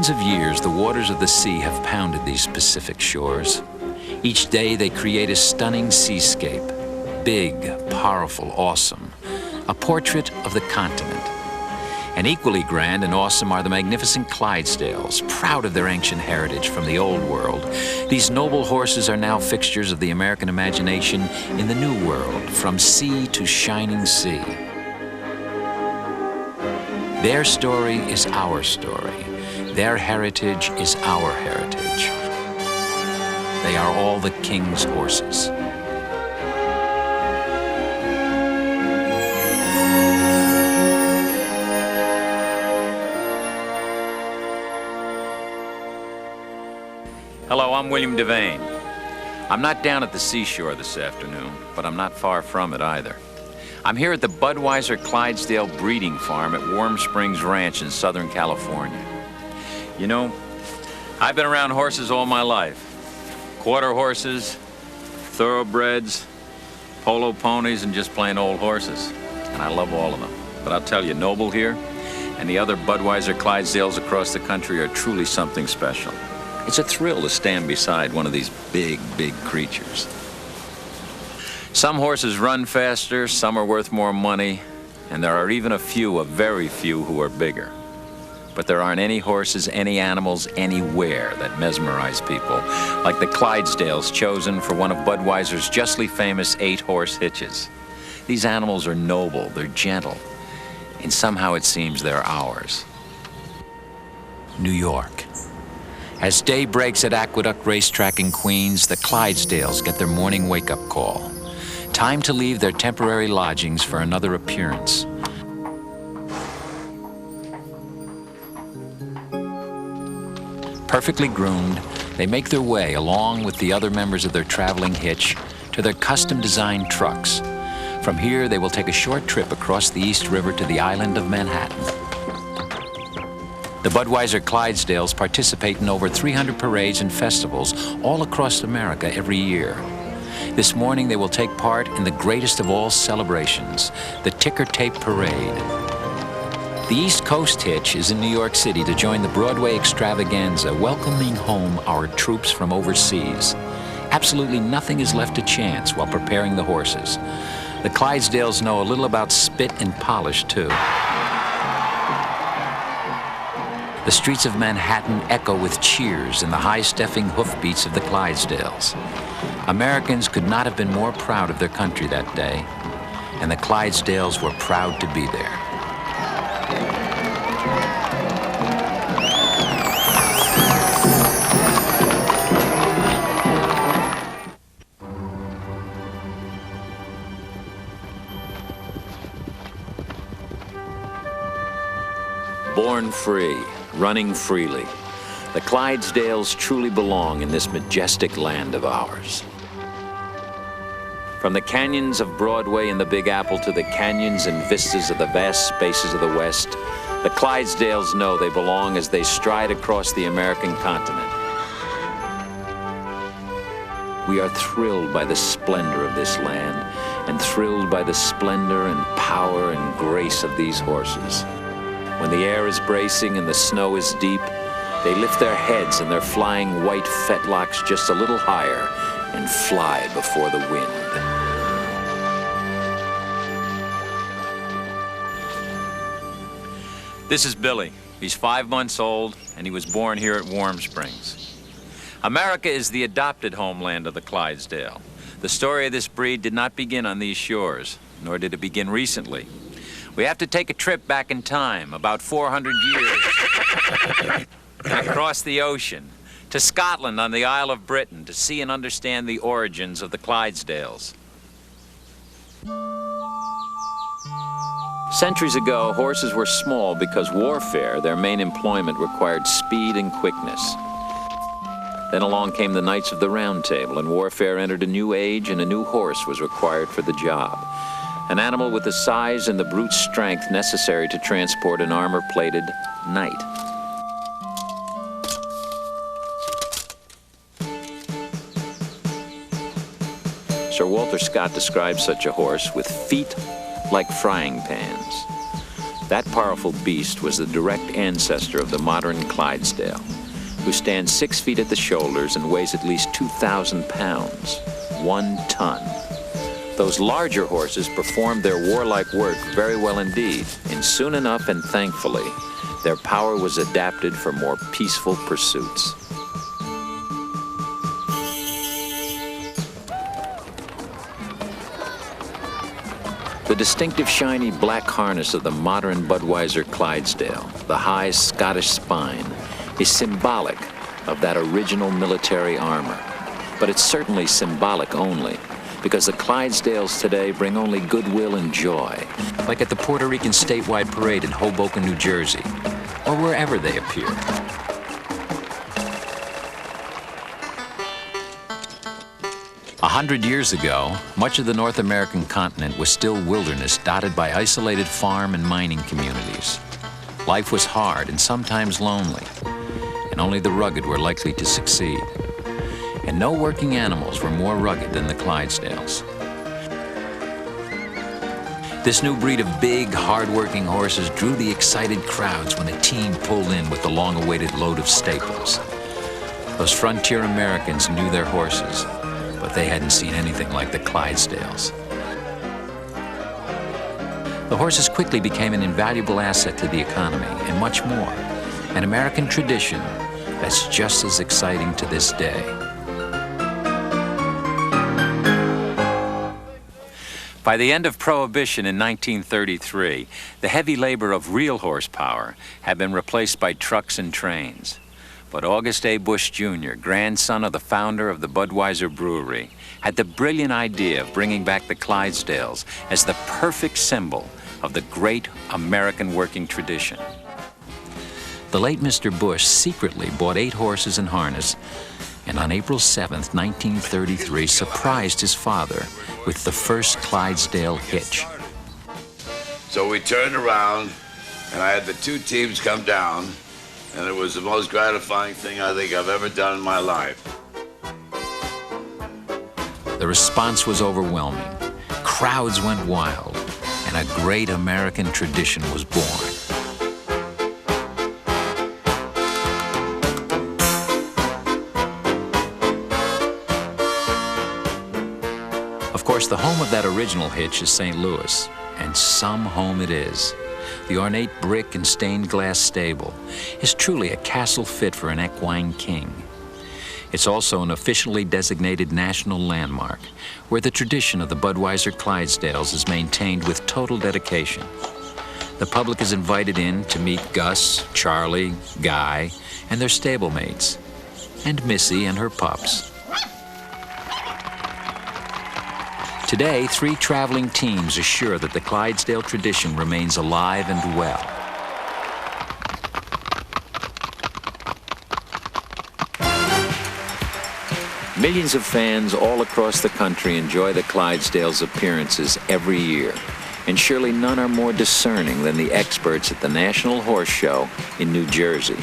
millions of years, the waters of the sea have pounded these Pacific shores. Each day, they create a stunning seascape. Big, powerful, awesome. A portrait of the continent. And equally grand and awesome are the magnificent Clydesdales, proud of their ancient heritage from the old world. These noble horses are now fixtures of the American imagination in the new world, from sea to shining sea. Their story is our story. Their heritage is our heritage. They are all the king's horses. Hello, I'm William Devane. I'm not down at the seashore this afternoon, but I'm not far from it either. I'm here at the Budweiser Clydesdale breeding farm at Warm Springs Ranch in Southern California. You know, I've been around horses all my life. Quarter horses, thoroughbreds, polo ponies, and just plain old horses. And I love all of them. But I'll tell you, Noble here and the other Budweiser Clydesdales across the country are truly something special. It's a thrill to stand beside one of these big, big creatures. Some horses run faster, some are worth more money, and there are even a very few who are bigger. But there aren't any horses, any animals, anywhere that mesmerize people like the Clydesdales chosen for one of Budweiser's justly famous 8-horse hitches. These animals are noble, they're gentle, and somehow it seems they're ours. New York. As day breaks at Aqueduct Racetrack in Queens, the Clydesdales get their morning wake-up call. Time to leave their temporary lodgings for another appearance. Perfectly groomed, they make their way, along with the other members of their traveling hitch, to their custom-designed trucks. From here, they will take a short trip across the East River to the island of Manhattan. The Budweiser Clydesdales participate in over 300 parades and festivals all across America every year. This morning, they will take part in the greatest of all celebrations, the Ticker Tape Parade. The East Coast Hitch is in New York City to join the Broadway extravaganza, welcoming home our troops from overseas. Absolutely nothing is left to chance while preparing the horses. The Clydesdales know a little about spit and polish, too. The streets of Manhattan echo with cheers and the high-stepping hoofbeats of the Clydesdales. Americans could not have been more proud of their country that day, and the Clydesdales were proud to be there. Born free, running freely, the Clydesdales truly belong in this majestic land of ours. From the canyons of Broadway and the Big Apple to the canyons and vistas of the vast spaces of the West, the Clydesdales know they belong as they stride across the American continent. We are thrilled by the splendor of this land and thrilled by the splendor and power and grace of these horses. When the air is bracing and the snow is deep, they lift their heads and their flying white fetlocks just a little higher and fly before the wind. This is Billy. He's 5 months old, and he was born here at Warm Springs. America is the adopted homeland of the Clydesdale. The story of this breed did not begin on these shores, nor did it begin recently. We have to take a trip back in time, about 400 years, and across the ocean, to Scotland on the Isle of Britain, to see and understand the origins of the Clydesdales. Centuries ago, horses were small because warfare, their main employment, required speed and quickness. Then along came the Knights of the Round Table, and warfare entered a new age, and a new horse was required for the job. An animal with the size and the brute strength necessary to transport an armor-plated knight. Sir Walter Scott describes such a horse with feet like frying pans. That powerful beast was the direct ancestor of the modern Clydesdale, who stands 6 feet at the shoulders and weighs at least 2,000 pounds, 1 ton. Those larger horses performed their warlike work very well indeed, and soon enough and thankfully, their power was adapted for more peaceful pursuits. The distinctive shiny black harness of the modern Budweiser Clydesdale, the high Scottish spine, is symbolic of that original military armor. But it's certainly symbolic only, because the Clydesdales today bring only goodwill and joy, like at the Puerto Rican statewide parade in Hoboken, New Jersey, or wherever they appear. 100 years ago, much of the North American continent was still wilderness dotted by isolated farm and mining communities. Life was hard and sometimes lonely, and only the rugged were likely to succeed. And no working animals were more rugged than the Clydesdales. This new breed of big, hard-working horses drew the excited crowds when a team pulled in with the long-awaited load of staples. Those frontier Americans knew their horses, but they hadn't seen anything like the Clydesdales. The horses quickly became an invaluable asset to the economy, and much more, an American tradition that's just as exciting to this day. By the end of Prohibition in 1933, the heavy labor of real horsepower had been replaced by trucks and trains. But August A. Busch Jr., grandson of the founder of the Budweiser Brewery, had the brilliant idea of bringing back the Clydesdales as the perfect symbol of the great American working tradition. The late Mr. Busch secretly bought 8 horses and harness, and on April 7th, 1933, surprised his father with the first Clydesdale hitch. So we turned around, and I had the 2 teams come down, and it was the most gratifying thing I think I've ever done in my life. The response was overwhelming. Crowds went wild, and a great American tradition was born. Of course, the home of that original hitch is St. Louis, and some home it is. The ornate brick and stained glass stable is truly a castle fit for an equine king. It's also an officially designated national landmark where the tradition of the Budweiser Clydesdales is maintained with total dedication. The public is invited in to meet Gus, Charlie, Guy, and their stablemates, and Missy and her pups. Today, 3 traveling teams assure that the Clydesdale tradition remains alive and well. Millions of fans all across the country enjoy the Clydesdales' appearances every year, and surely none are more discerning than the experts at the National Horse Show in New Jersey.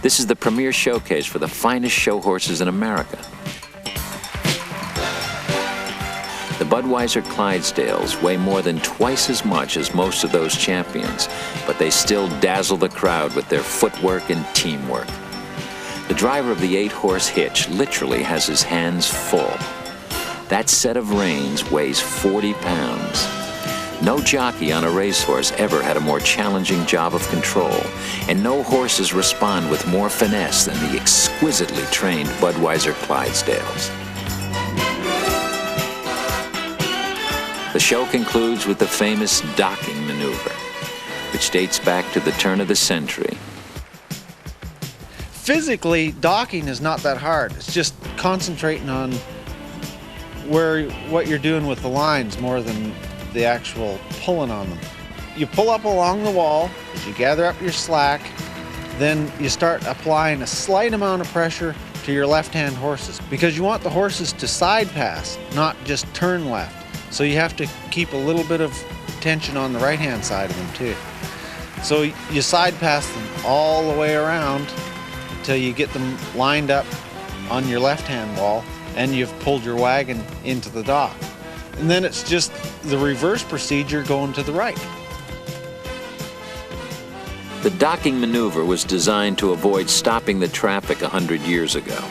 This is the premier showcase for the finest show horses in America. The Budweiser Clydesdales weigh more than twice as much as most of those champions, but they still dazzle the crowd with their footwork and teamwork. The driver of the 8-horse hitch literally has his hands full. That set of reins weighs 40 pounds. No jockey on a racehorse ever had a more challenging job of control, and no horses respond with more finesse than the exquisitely trained Budweiser Clydesdales. The show concludes with the famous docking maneuver, which dates back to the turn of the century. Physically, docking is not that hard. It's just concentrating on what you're doing with the lines more than the actual pulling on them. You pull up along the wall as you gather up your slack, then you start applying a slight amount of pressure to your left-hand horses because you want the horses to side pass, not just turn left. So you have to keep a little bit of tension on the right-hand side of them too. So you side pass them all the way around until you get them lined up on your left-hand wall and you've pulled your wagon into the dock. And then it's just the reverse procedure going to the right. The docking maneuver was designed to avoid stopping the traffic 100 years ago,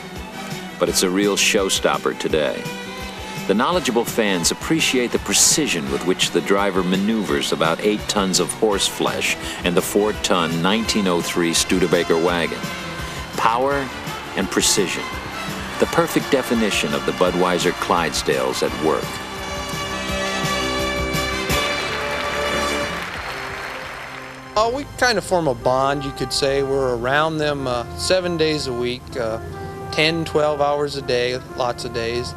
but it's a real showstopper today. The knowledgeable fans appreciate the precision with which the driver maneuvers about 8 tons of horse flesh in the 4-ton 1903 Studebaker wagon. Power and precision, the perfect definition of the Budweiser Clydesdales at work. We kind of form a bond, you could say. We're around them 7 days a week, 10, 12 hours a day, lots of days.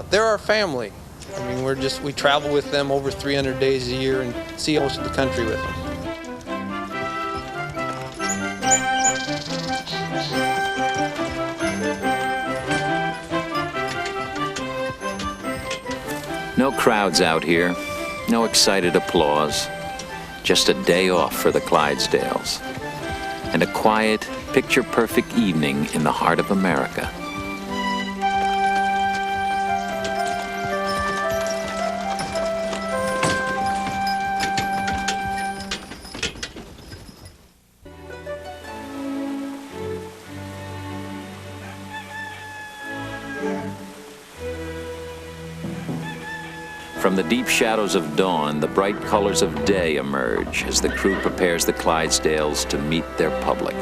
They're our family. I mean, we travel with them over 300 days a year and see most of the country with them. No crowds out here, no excited applause. Just a day off for the Clydesdales, and a quiet, picture-perfect evening in the heart of America. From the deep shadows of dawn, the bright colors of day emerge as the crew prepares the Clydesdales to meet their public.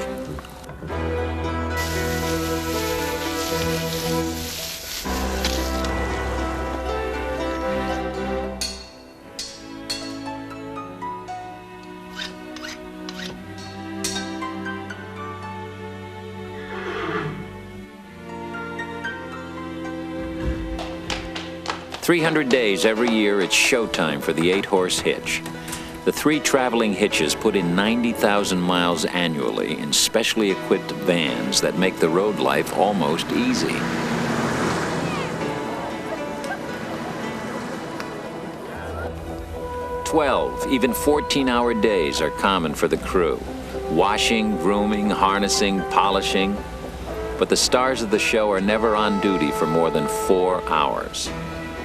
"300 days every year, it's showtime for the 8-horse hitch. The 3 traveling hitches put in 90,000 miles annually in specially equipped vans that make the road life almost easy. "12, even 14-hour days are common for the crew. Washing, grooming, harnessing, polishing. But the stars of the show are never on duty for more than 4 hours.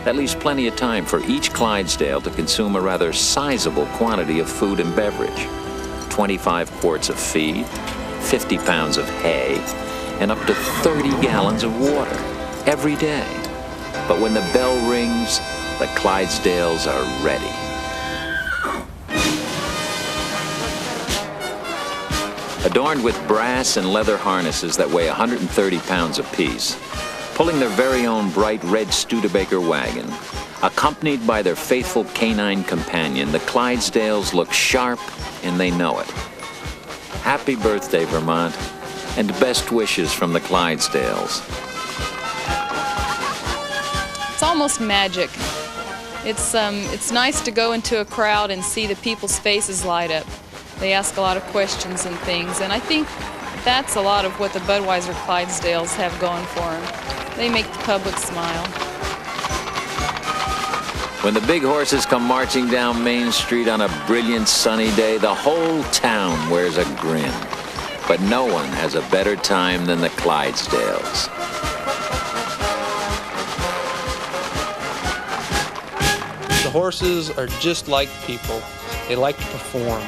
That leaves plenty of time for each Clydesdale to consume a rather sizable quantity of food and beverage. 25 quarts of feed, 50 pounds of hay, and up to 30 gallons of water every day. But when the bell rings, the Clydesdales are ready. Adorned with brass and leather harnesses that weigh 130 pounds apiece, pulling their very own bright red Studebaker wagon, accompanied by their faithful canine companion, the Clydesdales look sharp, and they know it. Happy birthday, Vermont, and best wishes from the Clydesdales. It's almost magic. It's nice to go into a crowd and see the people's faces light up. They ask a lot of questions and things, and I think that's a lot of what the Budweiser Clydesdales have going for them. They make the public smile. When the big horses come marching down Main Street on a brilliant sunny day, the whole town wears a grin. But no one has a better time than the Clydesdales. The horses are just like people. They like to perform.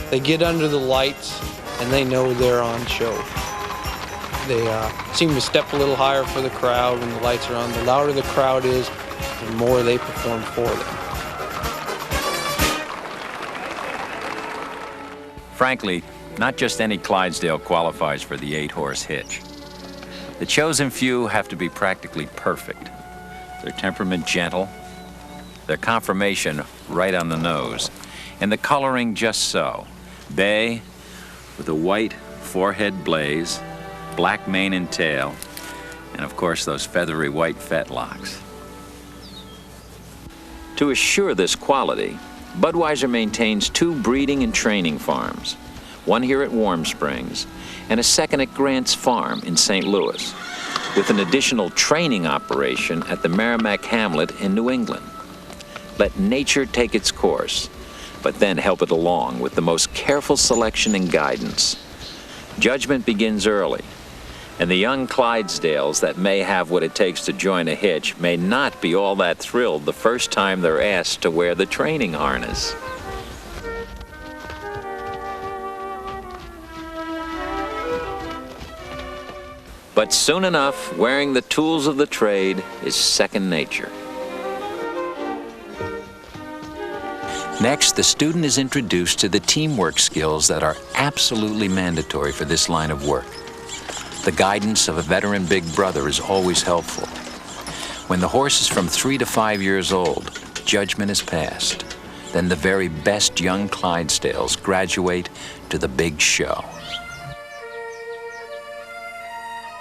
They get under the lights and they know they're on show. They seem to step a little higher for the crowd when the lights are on. The louder the crowd is, the more they perform for them. Frankly, not just any Clydesdale qualifies for the 8-horse hitch. The chosen few have to be practically perfect. Their temperament gentle, their conformation right on the nose, and the coloring just so. Bay with a white forehead blaze, black mane and tail, and of course those feathery white fetlocks. To assure this quality, Budweiser maintains 2 breeding and training farms, one here at Warm Springs and a second at Grant's Farm in St. Louis, with an additional training operation at the Merrimack Hamlet in New England. Let nature take its course, but then help it along with the most careful selection and guidance. Judgment begins early, and the young Clydesdales that may have what it takes to join a hitch may not be all that thrilled the first time they're asked to wear the training harness. But soon enough, wearing the tools of the trade is second nature. Next, the student is introduced to the teamwork skills that are absolutely mandatory for this line of work. The guidance of a veteran big brother is always helpful. When the horse is from 3 to 5 years old, judgment is passed. Then the very best young Clydesdales graduate to the big show.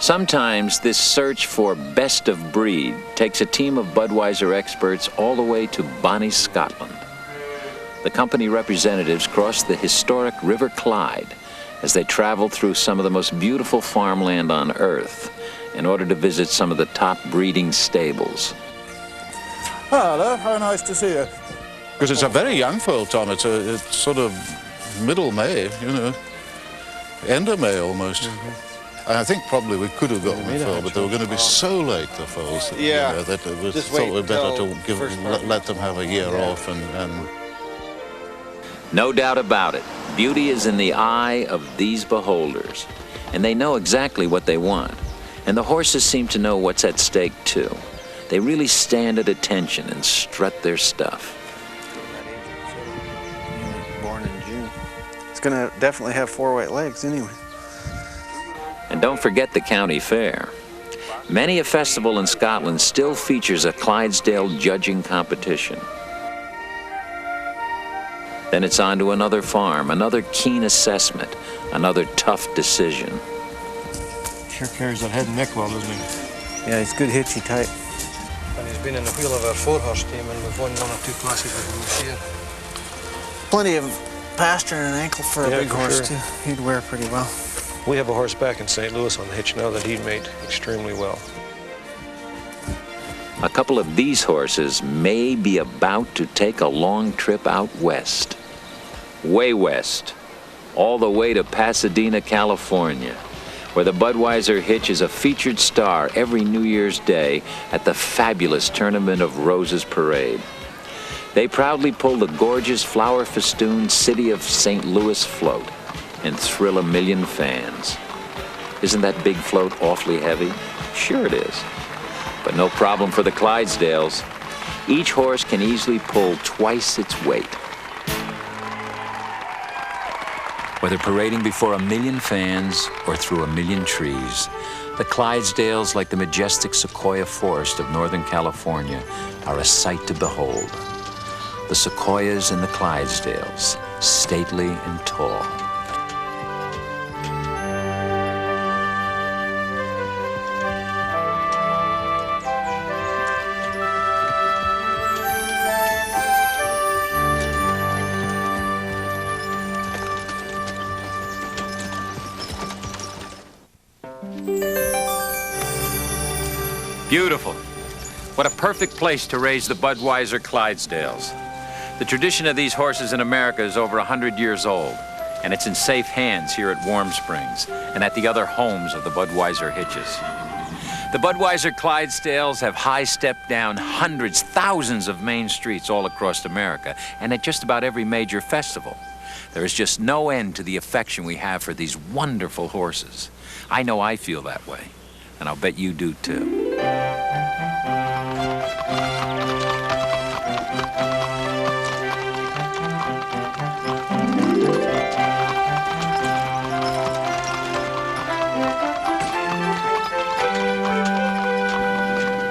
Sometimes this search for best of breed takes a team of Budweiser experts all the way to Bonnie, Scotland. The company representatives cross the historic River Clyde as they travel through some of the most beautiful farmland on earth in order to visit some of the top breeding stables. Hello, how nice to see you. Because it's a very young foal, Tom. It's sort of middle May, you know, end of May almost. I think probably we could have gotten the foal, but they were going to be so late, the foals, that, Yeah. you know, that it was Just thought wait we'd better till to let them have a year off and No doubt about it, beauty is in the eye of these beholders, and they know exactly what they want. And the horses seem to know what's at stake, too. They really stand at attention and strut their stuff. Born in June. It's gonna definitely have 4 white legs anyway. And don't forget the county fair. Many a festival in Scotland still features a Clydesdale judging competition. Then it's on to another farm, another keen assessment, another tough decision. Sure carries that head and neck well, doesn't he? Yeah, he's good hitchy type. And he's been in the wheel of our 4-horse team, and we've won 1 or 2 classes with him this year. Plenty of pasture and an ankle for a big for horse sure. too. He'd wear pretty well. We have a horse back in St. Louis on the hitch now that he'd made extremely well. A couple of these horses may be about to take a long trip out west. Way west, all the way to Pasadena, California, where the Budweiser hitch is a featured star every New Year's Day at the fabulous Tournament of Roses Parade. They proudly pull the gorgeous flower-festooned city of St. Louis float and thrill 1 million fans. Isn't that big float awfully heavy? Sure it is. But no problem for the Clydesdales. Each horse can easily pull twice its weight. Whether parading before 1 million fans or through 1 million trees, the Clydesdales, like the majestic sequoia forest of Northern California, are a sight to behold. The sequoias and the Clydesdales, stately and tall. Beautiful. What a perfect place to raise the Budweiser Clydesdales. The tradition of these horses in America is over 100 years old, and it's in safe hands here at Warm Springs and at the other homes of the Budweiser hitches. The Budweiser Clydesdales have high-stepped down hundreds, thousands of main streets all across America, and at just about every major festival. There is just no end to the affection we have for these wonderful horses. I know I feel that way, and I'll bet you do too.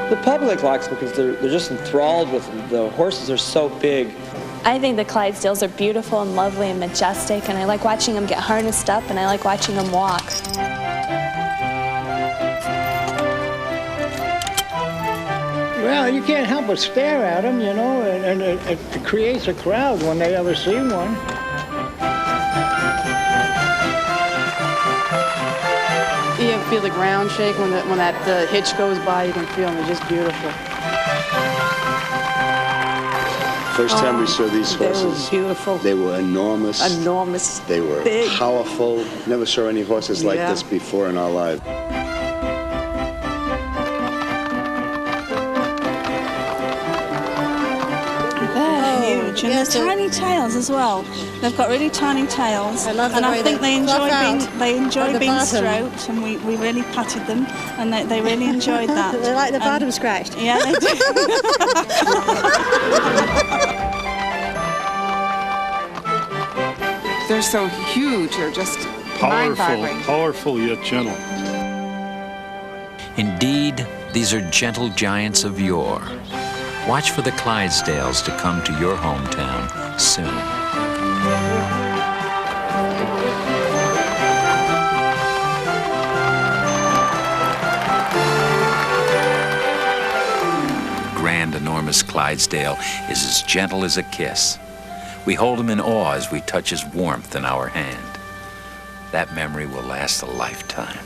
The public likes them because they're just enthralled with them. The horses are so big. I think the Clydesdales are beautiful and lovely and majestic, and I like watching them get harnessed up, and I like watching them walk. Well, you can't help but stare at them, you know, and it creates a crowd when they ever see one. You can feel the ground shake when that hitch goes by. You can feel them. They're just beautiful. First time we saw these horses, they were beautiful. They were enormous. Enormous. They were big. powerful. Never saw any horses like this before in our lives. huge, and Yes, they're tiny tails as well. They've got really tiny tails, I love the and way I think they enjoy at the being bottom. stroked, and we really patted them, and they really enjoyed that. They like the bottom scratched. Yeah, they do. They're so huge, they're just mind-boggling. Powerful yet gentle. Indeed, these are gentle giants of yore. Watch for the Clydesdales to come to your hometown soon. Grand, enormous Clydesdale is as gentle as a kiss. We hold him in awe as we touch his warmth in our hand. That memory will last a lifetime.